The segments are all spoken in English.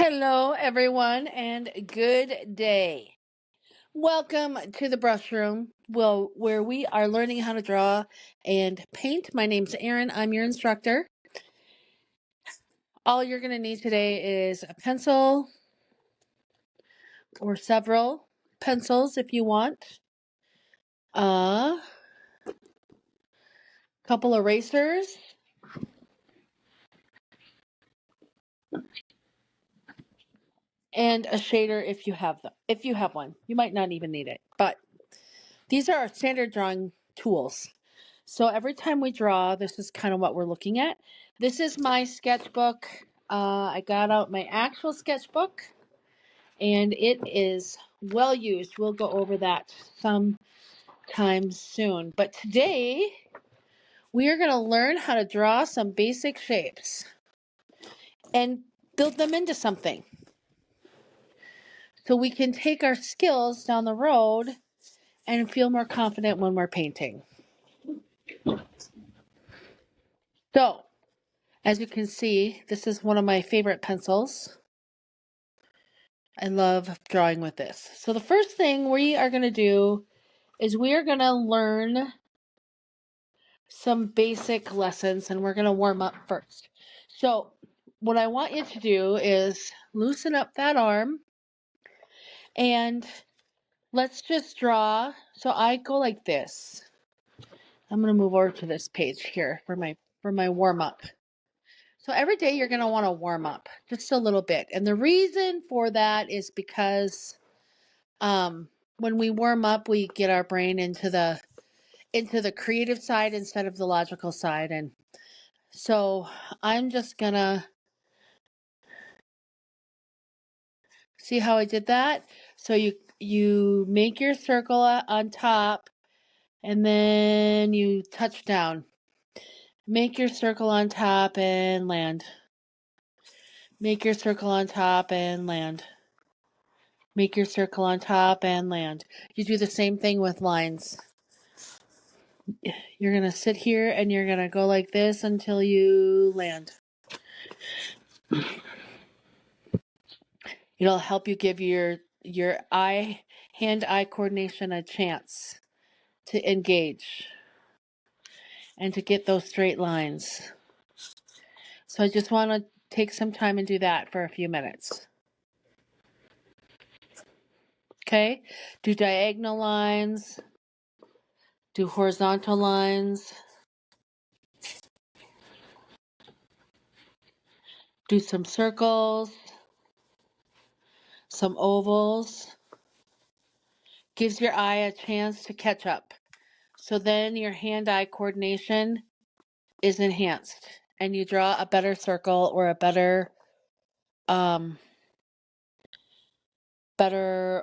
Hello, everyone, and good day. Welcome to the brush room, where we are learning how to draw and paint. My name's Erin. I'm your instructor. All you're going to need today is a pencil or several pencils if you want, a couple erasers, and a shader if you have them. If you have one, you might not even need it, but these are our standard drawing tools. So every time we draw, this is kind of what we're looking at. This is my sketchbook. I got out my actual sketchbook, and it is well used. We'll go over that sometime soon. But today, we are going to learn how to draw some basic shapes and build them into something. So we can take our skills down the road and feel more confident when we're painting. So, as you can see, this is one of my favorite pencils. I love drawing with this. So the first thing we are going to do is we are going to learn some basic lessons, and we're going to warm up first. So what I want you to do is loosen up that arm, and let's just draw. So I go like this. I'm going to move over to this page here for my warm up. So every day you're going to want to warm up just a little bit. And the reason for that is because when we warm up, we get our brain into the creative side instead of the logical side. And so I'm just gonna see how I did that. So you make your circle on top, and then you touch down. Make your circle on top and land. Make your circle on top and land. Make your circle on top and land. You do the same thing with lines. You're going to sit here and you're going to go like this until you land. It'll help you give your hand-eye coordination a chance to engage and to get those straight lines. So I just want to take some time and do that for a few minutes. Okay? Do diagonal lines. Do horizontal lines. Do some circles. Some ovals. Gives your eye a chance to catch up. So then your hand-eye coordination is enhanced and you draw a better circle or a better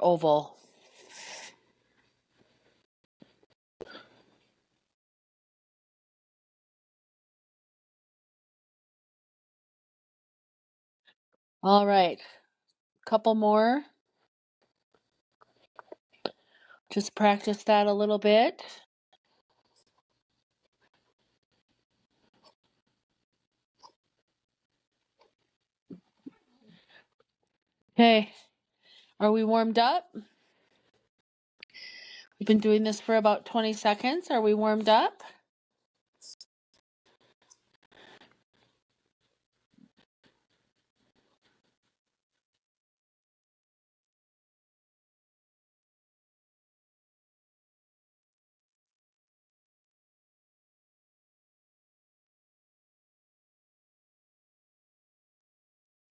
oval. All right, couple more. Just practice that a little bit. Okay, are we warmed up? We've been doing this for about 20 seconds. Are we warmed up?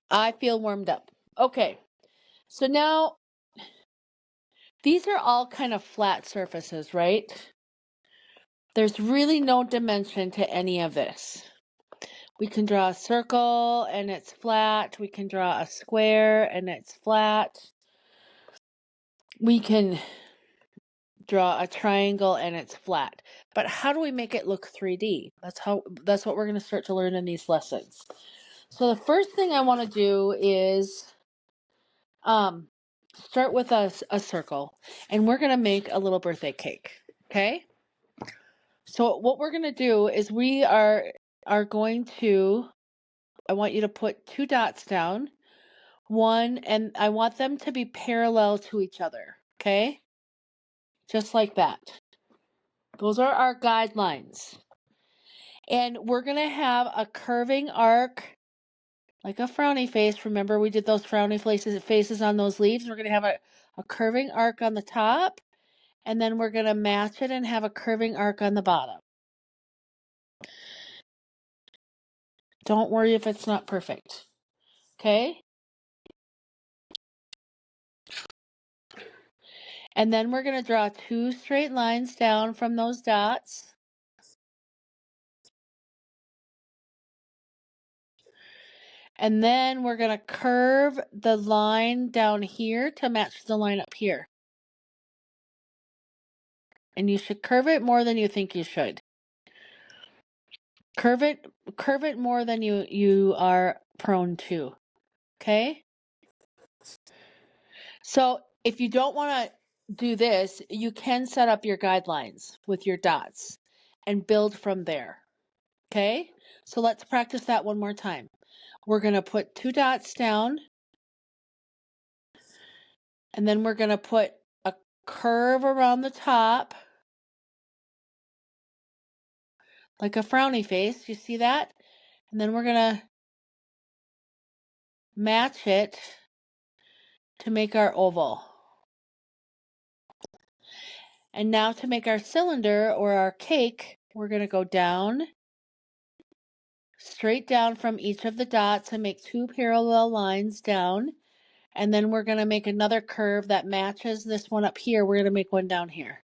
I feel warmed up. Okay, so now these are all kind of flat surfaces, right? There's really no dimension to any of this. We can draw a circle and it's flat. We can draw a square and it's flat. We can draw a triangle and it's flat. But how do we make it look 3D? That's what we're going to start to learn in these lessons. So the first thing I want to do is start with a circle, and we're going to make a little birthday cake. Okay? So what we're going to do is we are going to, I want you to put 2 dots down. one, and I want them to be parallel to each other, okay? Just like that. Those are our guidelines. And we're going to have a curving arc, like a frowny face. Remember, we did those frowny faces on those leaves. We're going to have a curving arc on the top, and then we're going to match it and have a curving arc on the bottom. Don't worry if it's not perfect, okay? And then we're going to draw 2 straight lines down from those dots. And then we're going to curve the line down here to match the line up here. And you should curve it more than you think you should. Curve it more than you are prone to. Okay? So if you don't want to do this, you can set up your guidelines with your dots and build from there. Okay? So let's practice that one more time. We're going to put 2 dots down, and then we're going to put a curve around the top, like a frowny face. You see that? And then we're going to match it to make our oval. And now to make our cylinder or our cake, we're going to go down, straight down from each of the dots and make 2 parallel lines down. And then we're going to make another curve that matches this one up here. We're going to make one down here.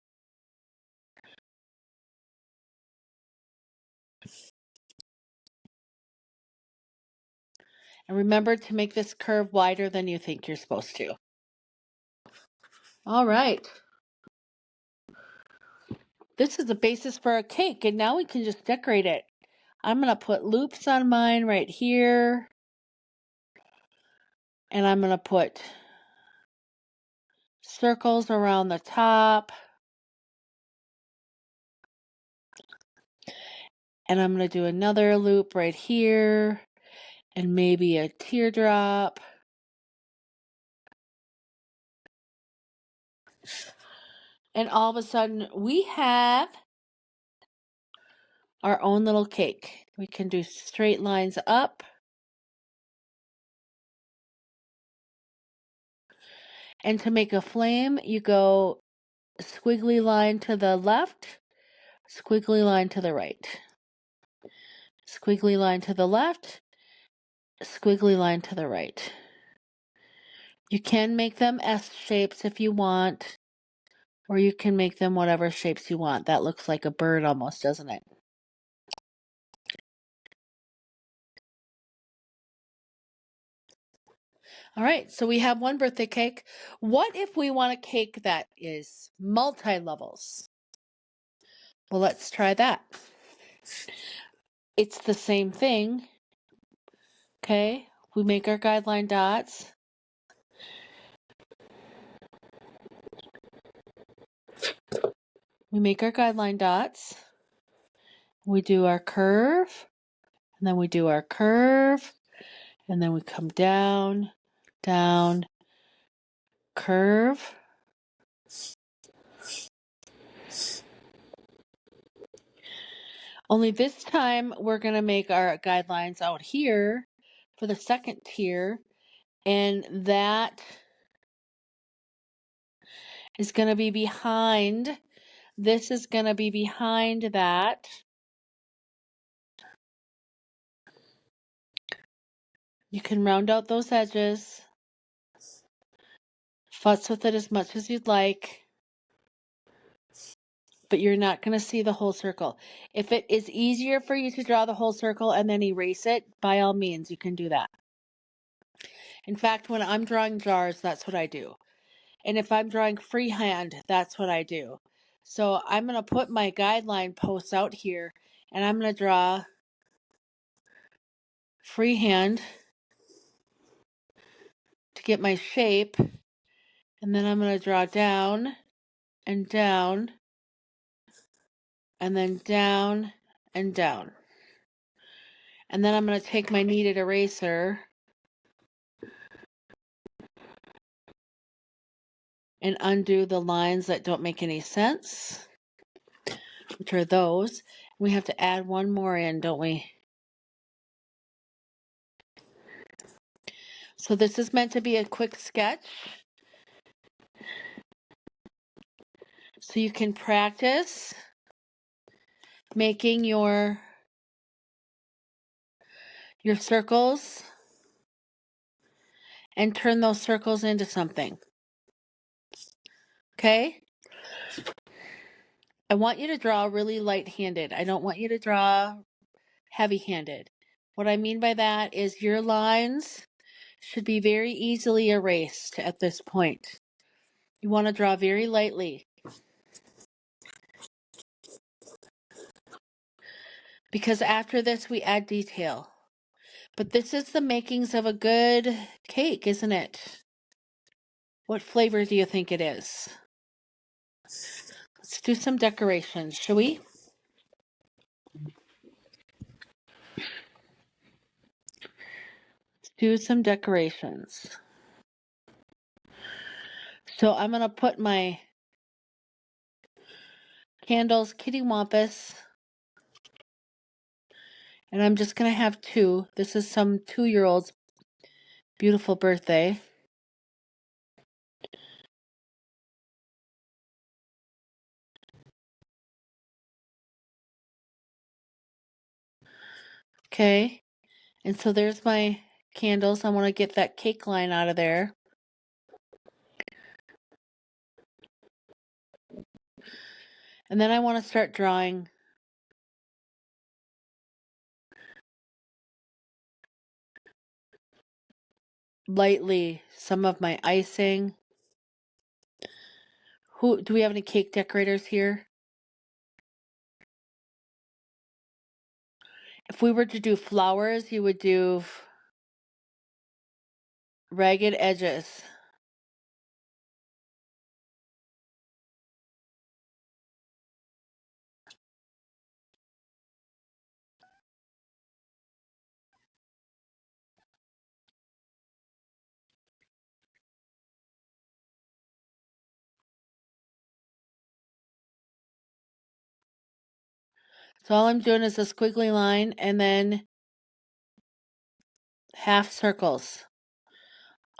And remember to make this curve wider than you think you're supposed to. All right. This is the basis for a cake, and now we can just decorate it. I'm going to put loops on mine right here. And I'm going to put circles around the top. And I'm going to do another loop right here. And maybe a teardrop. And all of a sudden, we have our own little cake. We can do straight lines up. And to make a flame, you go squiggly line to the left, squiggly line to the right. Squiggly line to the left, squiggly line to the right. You can make them S shapes if you want, or you can make them whatever shapes you want. That looks like a bird almost, doesn't it? All right, so we have one birthday cake. What if we want a cake that is multi-levels? Well, let's try that. It's the same thing. Okay, we make our guideline dots. We make our guideline dots. We do our curve, and then we do our curve, and then we come down, down, curve. Only this time we're going to make our guidelines out here for the second tier, and that is going to be behind. This is going to be behind that. You can round out those edges. Futz with it as much as you'd like. But you're not going to see the whole circle. If it is easier for you to draw the whole circle and then erase it, by all means, you can do that. In fact, when I'm drawing jars, that's what I do. And if I'm drawing freehand, that's what I do. So I'm going to put my guideline posts out here, and I'm going to draw freehand to get my shape. And then I'm going to draw down and down, and then down and down. And then I'm going to take my kneaded eraser and undo the lines that don't make any sense, which are those. We have to add one more in, don't we? So this is meant to be a quick sketch, so you can practice making your circles and turn those circles into something. Okay? I want you to draw really light-handed. I don't want you to draw heavy-handed. What I mean by that is your lines should be very easily erased at this point. You want to draw very lightly, because after this we add detail. But this is the makings of a good cake, isn't it? What flavor do you think it is? Let's do some decorations, shall we? Let's do some decorations. So I'm going to put my candles kitty wampus, and I'm just going to have 2. This is some 2-year-old's beautiful birthday. Okay, and so there's my candles. I want to get that cake line out of there. And then I want to start drawing lightly some of my icing. Do we have any cake decorators here? If we were to do flowers, you would do ragged edges. So all I'm doing is a squiggly line and then half circles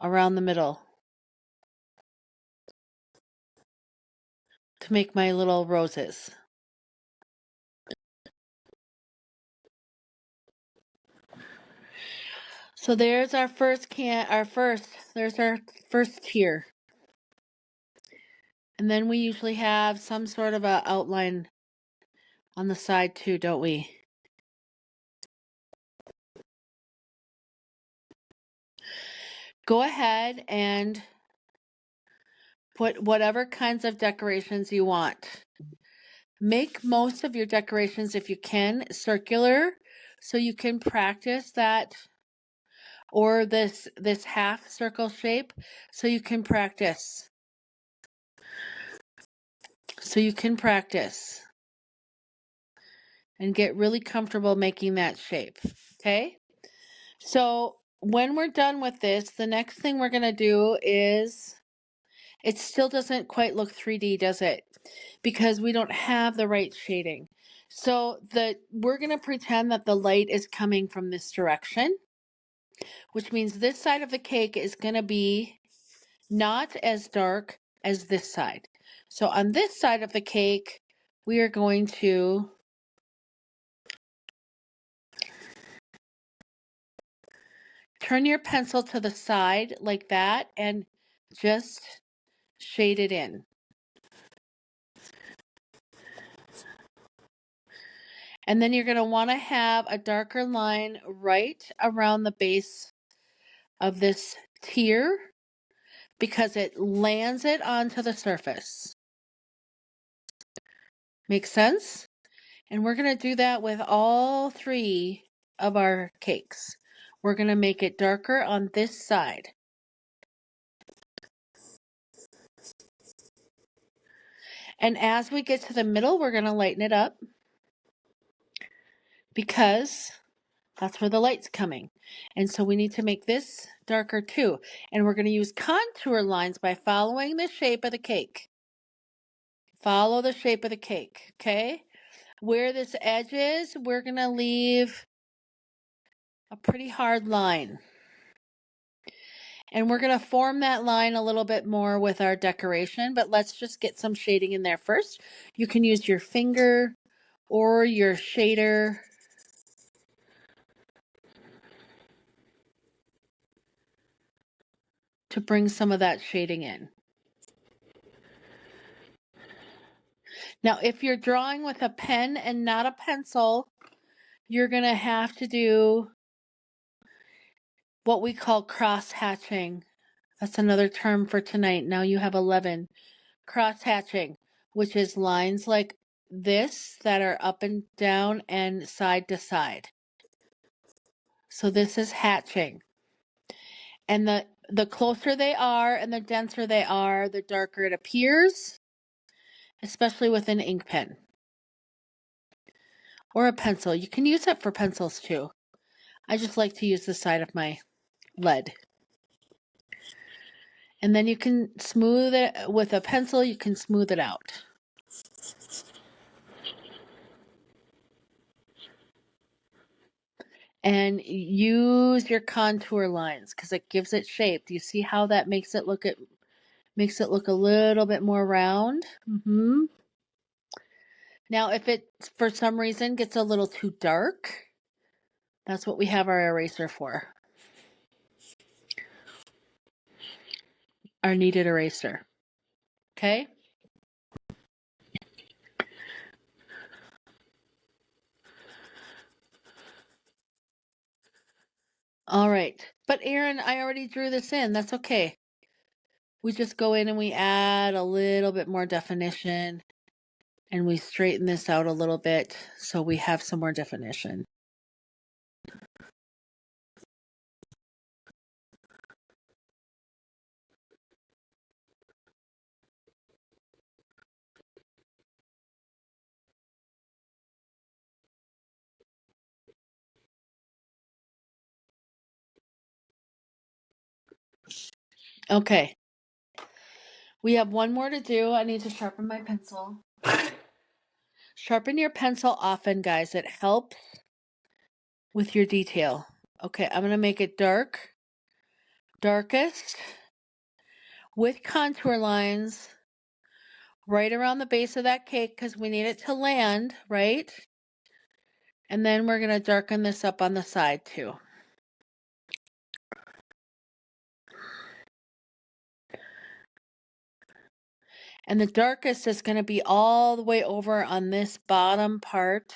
around the middle to make my little roses. So there's our first there's our first tier. And then we usually have some sort of a outline on the side too, don't we? Go ahead and put whatever kinds of decorations you want. Make most of your decorations, if you can, circular, so you can practice that, or this half circle shape, so you can practice. So you can practice and get really comfortable making that shape. Okay? So when we're done with this, the next thing we're going to do is, it still doesn't quite look 3D, does it? Because we don't have the right shading. So we're going to pretend that the light is coming from this direction, which means this side of the cake is going to be not as dark as this side. So on this side of the cake, we are going to turn your pencil to the side like that and just shade it in. And then you're going to want to have a darker line right around the base of this tier because it lands it onto the surface. Make sense? And we're going to do that with all 3 of our cakes. We're going to make it darker on this side. And as we get to the middle, we're going to lighten it up because that's where the light's coming. And so we need to make this darker too. And we're going to use contour lines by following the shape of the cake. Follow the shape of the cake, okay? Where this edge is, we're going to leave a pretty hard line. And we're going to form that line a little bit more with our decoration, but let's just get some shading in there first. You can use your finger or your shader to bring some of that shading in. Now, if you're drawing with a pen and not a pencil, you're going to have to do what we call cross-hatching. That's another term for tonight. Now you have 11. Cross-hatching, which is lines like this that are up and down and side to side. So this is hatching. And the closer they are and the denser they are, the darker it appears, especially with an ink pen or a pencil. You can use it for pencils too. I just like to use the side of my lead. And then you can smooth it with a pencil, you can smooth it out. And use your contour lines because it gives it shape. Do you see how that makes it look a little bit more round? Now, if it for some reason gets a little too dark, that's what we have our eraser for. Our kneaded eraser. Okay? All right. But Erin, I already drew this in. That's okay. We just go in and we add a little bit more definition and we straighten this out a little bit so we have some more definition. Okay. We have one more to do. I need to sharpen my pencil. Sharpen your pencil often, guys. It helps with your detail. Okay, I'm going to make it dark. Darkest. With contour lines right around the base of that cake because we need it to land, right? And then we're going to darken this up on the side too. And the darkest is going to be all the way over on this bottom part.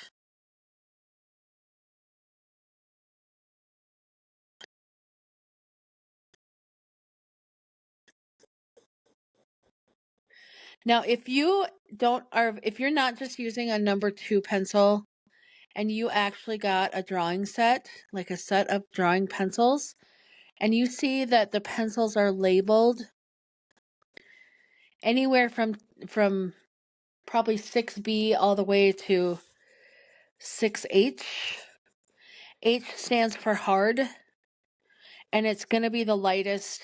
Now, if you don't, or if you're not just using a number 2 pencil and you actually got a drawing set, like a set of drawing pencils, and you see that the pencils are labeled anywhere from probably 6B all the way to 6H. H stands for hard, and it's going to be the lightest.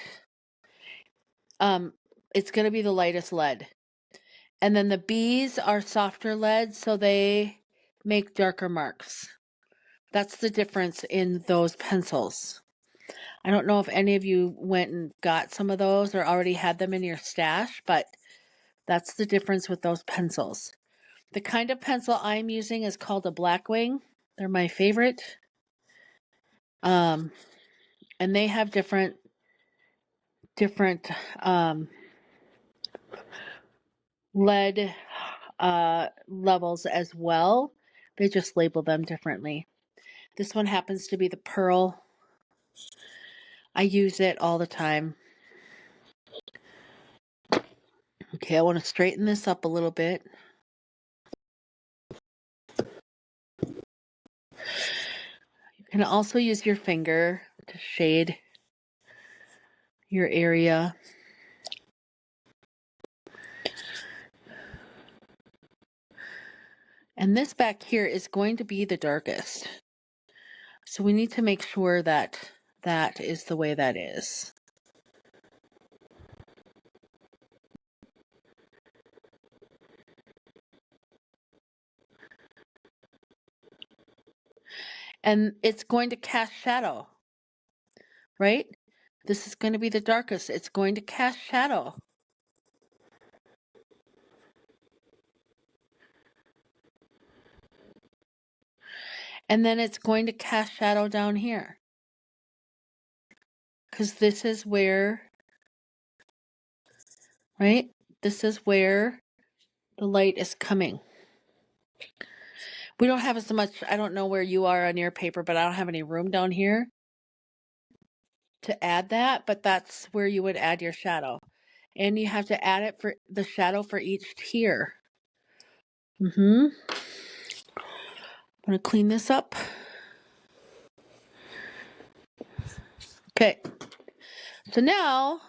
It's going to be the lightest lead. And then the B's are softer lead, so they make darker marks. That's the difference in those pencils. I don't know if any of you went and got some of those or already had them in your stash, but that's the difference with those pencils. The kind of pencil I'm using is called a Blackwing. They're my favorite. And they have different lead levels as well. They just label them differently. This one happens to be the Pearl. I use it all the time. Okay, I want to straighten this up a little bit. You can also use your finger to shade your area. And this back here is going to be the darkest. So we need to make sure that that is the way that is. And it's going to cast shadow, right? This is going to be the darkest. It's going to cast shadow. And then it's going to cast shadow down here. Because this is where, right? This is where the light is coming. We don't have as much, I don't know where you are on your paper, but I don't have any room down here to add that, but that's where you would add your shadow. And you have to add it for the shadow for each tier. I'm going to clean this up. Okay. So now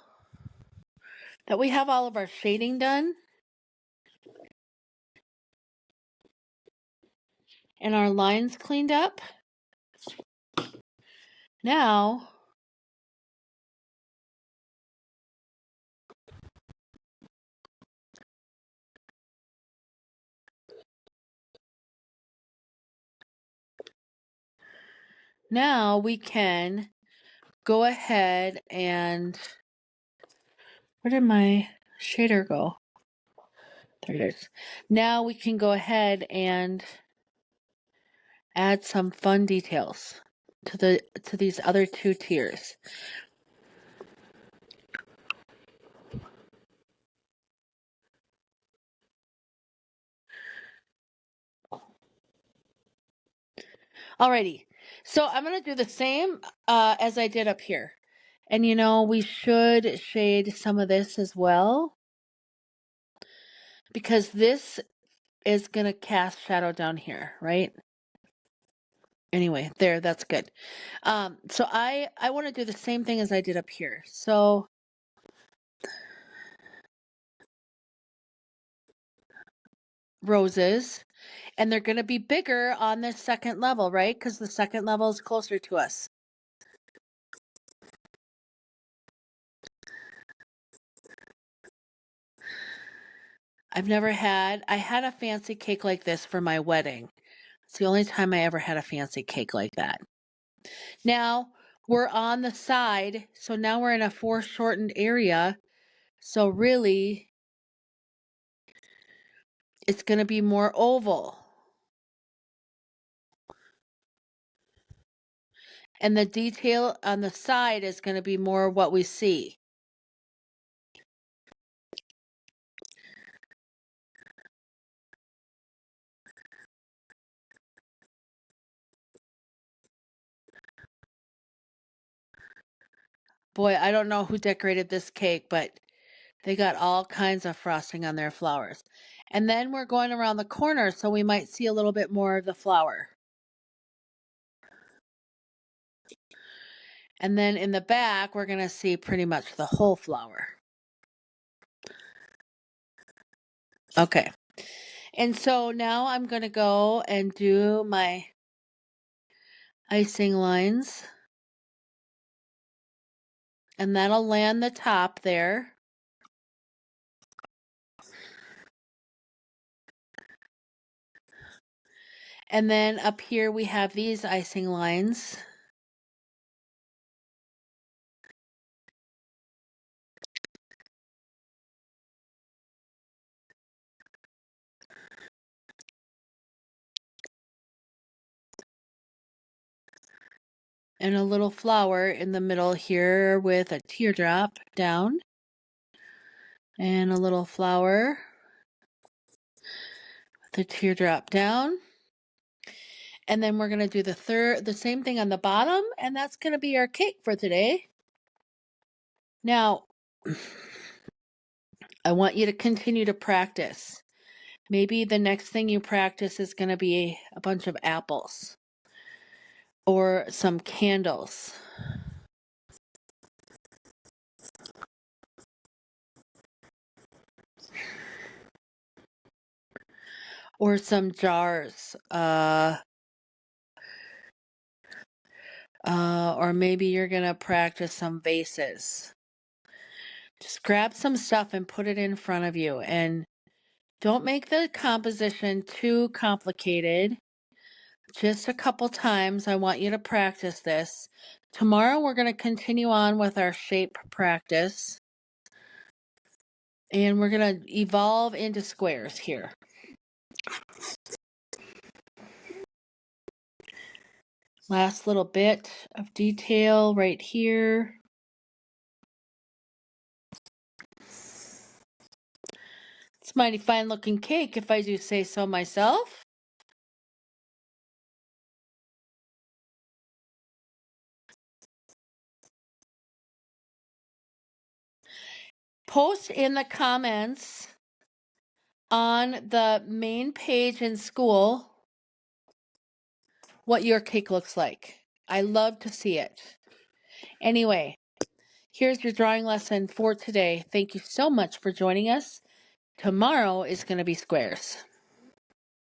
that we have all of our shading done and our lines cleaned up, now we can go ahead and, where did my shader go? There it is. Now we can go ahead and add some fun details to these other two tiers. Alrighty, so I'm going to do the same as I did up here. And you know, we should shade some of this as well, because this is going to cast shadow down here, right? Anyway, there, that's good. So I want to do the same thing as I did up here. So roses, and they're going to be bigger on the second level, right? Because the second level is closer to us. I had a fancy cake like this for my wedding. It's the only time I ever had a fancy cake like that. Now we're on the side, so now we're in a foreshortened area. So really, it's going to be more oval. And the detail on the side is going to be more what we see. Boy, I don't know who decorated this cake, but they got all kinds of frosting on their flowers. And then we're going around the corner, so we might see a little bit more of the flower. And then in the back, we're going to see pretty much the whole flower. Okay. And so now I'm going to go and do my icing lines. And that'll land the top there. And then up here we have these icing lines. And a little flower in the middle here with a teardrop down. And a little flower with a teardrop down. And then we're going to do the same thing on the bottom, and that's going to be our cake for today. Now, I want you to continue to practice. Maybe the next thing you practice is going to be a bunch of apples or some candles. Or some jars. Or maybe you're going to practice some vases. Just grab some stuff and put it in front of you, and don't make the composition too complicated. Just a couple times. I want you to practice this. Tomorrow we're going to continue on with our shape practice, and we're going to evolve into squares here. Last little bit of detail right here. It's a mighty fine looking cake if I do say so myself. Post in the comments on the main page in school what your cake looks like. I love to see it. Anyway, here's your drawing lesson for today. Thank you so much for joining us. Tomorrow is going to be squares.